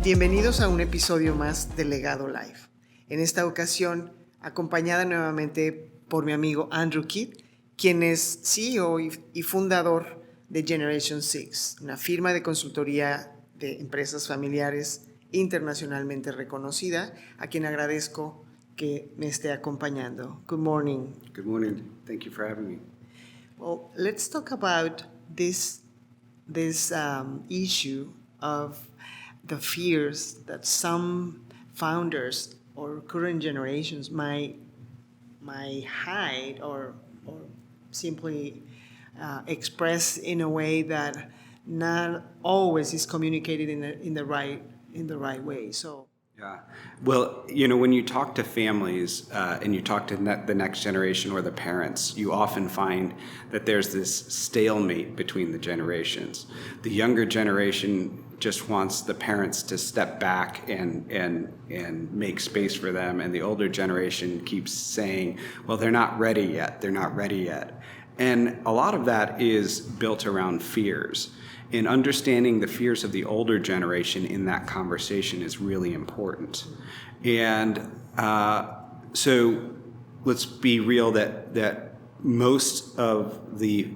Bienvenidos a un episodio más de LEGADO Live. En esta ocasión, acompañada nuevamente por mi amigo Andrew Keyt, quien es CEO y fundador de Generation 6, una firma de consultoría de empresas familiares internacionalmente reconocida, a quien agradezco que me esté acompañando. Good morning. Good morning. Thank you for having me. Well, let's talk about this issue of the fears that some founders or current generations might hide or simply express in a way that not always is communicated in the right way. So. Yeah. Well, when you talk to families and you talk to the next generation or the parents, you often find that there's this stalemate between the generations. The younger generation just wants the parents to step back and make space for them, and the older generation keeps saying, well, they're not ready yet. And a lot of that is built around fears. And understanding the fears of the older generation in that conversation is really important. And so let's be real that most of the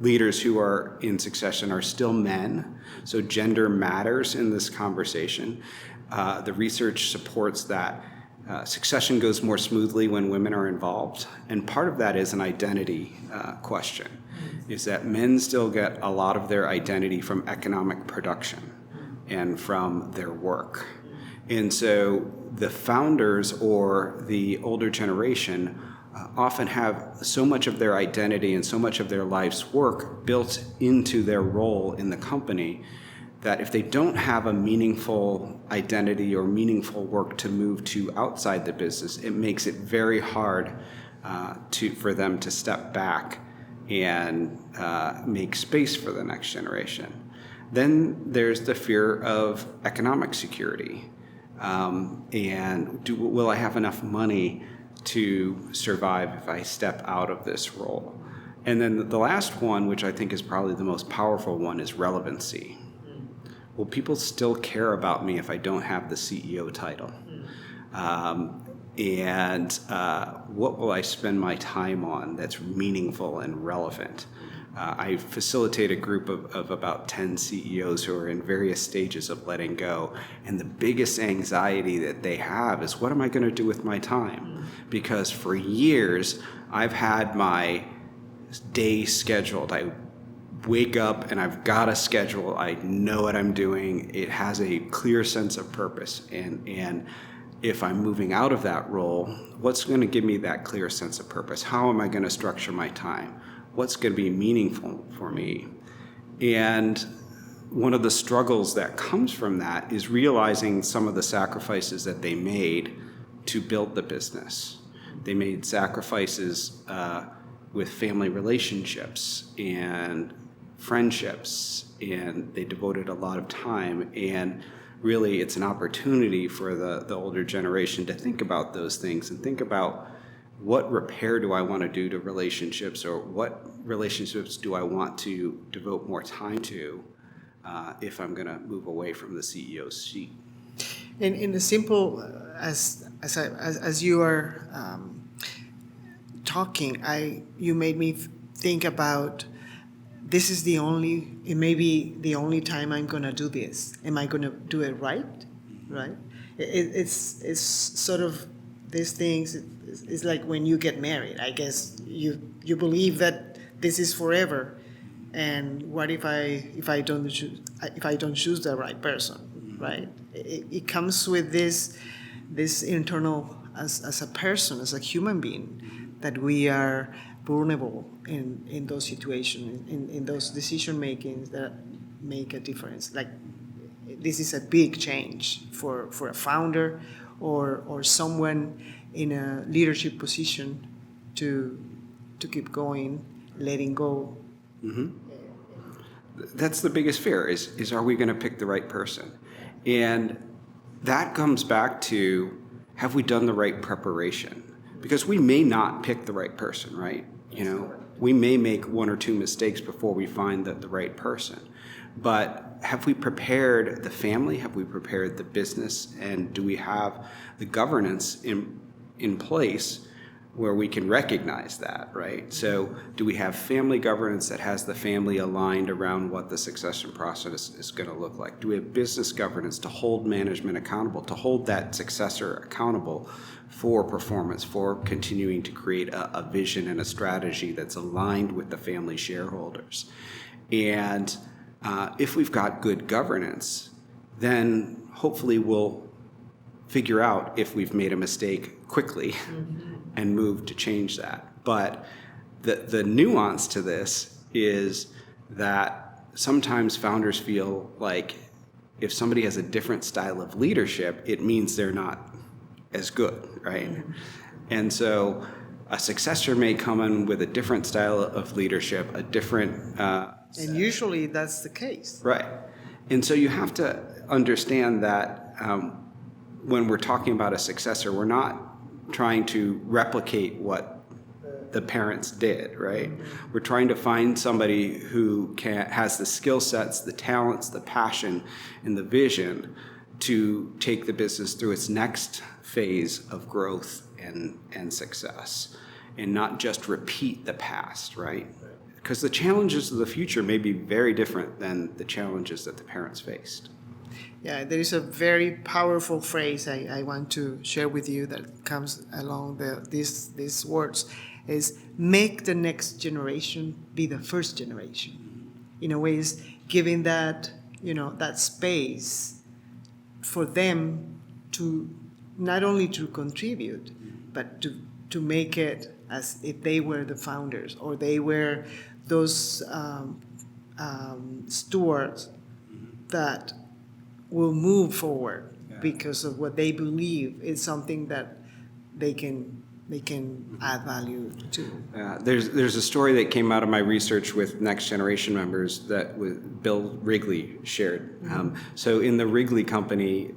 leaders who are in succession are still men. So gender matters in this conversation. The research supports that succession goes more smoothly when women are involved. And part of that is an identity question, is that men still get a lot of their identity from economic production and from their work. And so the founders or the older generation often have so much of their identity and so much of their life's work built into their role in the company that if they don't have a meaningful identity or meaningful work to move to outside the business, it makes it very hard for them to step back and make space for the next generation. Then there's the fear of economic security. Will I have enough money to survive if I step out of this role? And then the last one, which I think is probably the most powerful one, is relevancy. Will people still care about me if I don't have the CEO title? What will I spend my time on that's meaningful and relevant? I facilitate a group of about 10 CEOs who are in various stages of letting go. And the biggest anxiety that they have is, what am I going to do with my time? Because for years, I've had my day scheduled. I wake up and I've got a schedule. I know what I'm doing. It has a clear sense of purpose. And if I'm moving out of that role, what's going to give me that clear sense of purpose? How am I going to structure my time? What's going to be meaningful for me? And one of the struggles that comes from that is realizing some of the sacrifices that they made to build the business. They made sacrifices with family relationships and friendships, and they devoted a lot of time. And really, it's an opportunity for the older generation to think about those things and think about, what repair do I want to do to relationships, or what relationships do I want to devote more time to if I'm going to move away from the CEO's seat? In the simple, as you are talking, you made me think about, this is it may be the only time I'm going to do this. Am I going to do it right? Right? It's sort of these things. It's like when you get married. I guess you believe that this is forever, and what if I don't choose the right person, right? It comes with this internal, as a person, as a human being, that we are vulnerable in those situations, in those decision makings that make a difference. Like, this is a big change for a founder or someone in a leadership position to keep going, letting go. Mm-hmm. That's the biggest fear, is are we going to pick the right person? And that comes back to, have we done the right preparation? Because we may not pick the right person, right? We may make one or two mistakes before we find the right person. but have we prepared the family? Have we prepared the business? And do we have the governance in place where we can recognize that, right? So do we have family governance that has the family aligned around what the succession process is going to look like? Do we have business governance to hold management accountable, to hold that successor accountable for performance, for continuing to create a vision and a strategy that's aligned with the family shareholders? And if we've got good governance, then hopefully we'll figure out if we've made a mistake quickly and move to change that. But the nuance to this is that sometimes founders feel like if somebody has a different style of leadership, it means they're not as good, right? And so a successor may come in with a different style of leadership, a different... and usually that's the case. Right. And so you have to understand that when we're talking about a successor, we're not trying to replicate what the parents did, right? We're trying to find somebody who has the skill sets, the talents, the passion, and the vision to take the business through its next phase of growth and success, and not just repeat the past, right? Because the challenges of the future may be very different than the challenges that the parents faced. Yeah, there is a very powerful phrase I want to share with you that comes along these words, is make the next generation be the first generation. In a way, is giving that, that space for them to not only to contribute, but to make it as if they were the founders, or they were those stewards that will move forward because of what they believe is something that they can add value to. There's a story that came out of my research with Next Generation members that Bill Wrigley shared. So in the Wrigley company,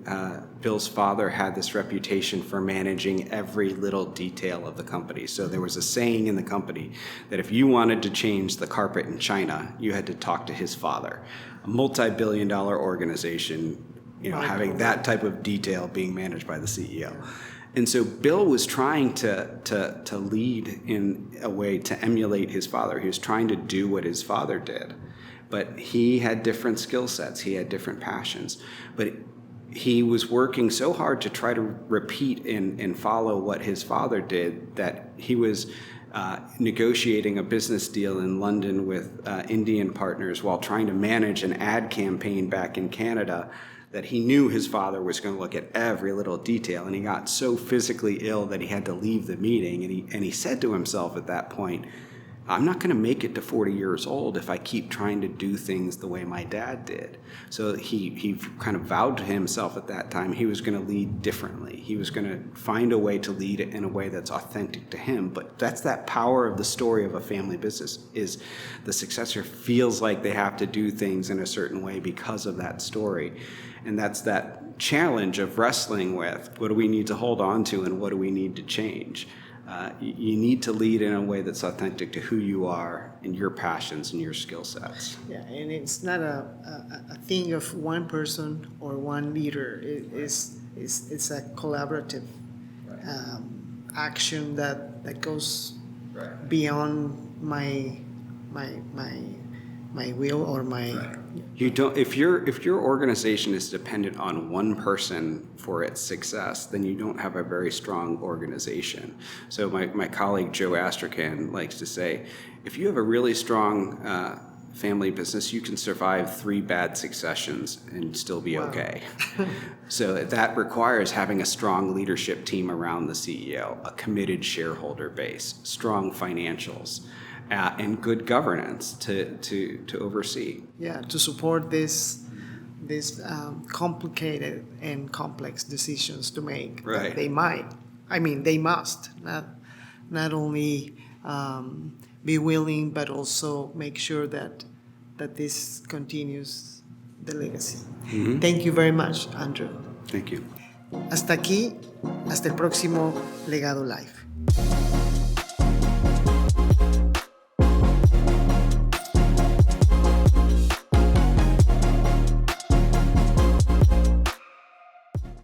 Bill's father had this reputation for managing every little detail of the company. So there was a saying in the company that if you wanted to change the carpet in China, you had to talk to his father. A multi-billion-dollar organization, having that type of detail being managed by the CEO. And so Bill was trying to lead in a way to emulate his father. He was trying to do what his father did. But he had different skill sets. He had different passions. But he was working so hard to try to repeat and follow what his father did that he was negotiating a business deal in London with Indian partners while trying to manage an ad campaign back in Canada, that he knew his father was going to look at every little detail, and he got so physically ill that he had to leave the meeting. And he said to himself at that point, I'm not going to make it to 40 years old if I keep trying to do things the way my dad did. So he kind of vowed to himself at that time he was going to lead differently. He was going to find a way to lead it in a way that's authentic to him. But that's that power of the story of a family business, is the successor feels like they have to do things in a certain way because of that story. And that's that challenge of wrestling with what do we need to hold on to and what do we need to change. You need to lead in a way that's authentic to who you are and your passions and your skill sets. Yeah, and it's not a thing of one person or one leader. It's a collaborative action that goes beyond my will or my. You don't. If your organization is dependent on one person for its success, then you don't have a very strong organization. So my colleague Joe Astracan likes to say, if you have a really strong family business, you can survive 3 bad successions and still be okay. So that requires having a strong leadership team around the CEO, a committed shareholder base, strong financials, and good governance to oversee. Yeah, to support these complicated and complex decisions to make. Right. They must not only be willing, but also make sure that this continues the legacy. Mm-hmm. Thank you very much, Andrew. Thank you. Hasta aquí, hasta el próximo Legado Live.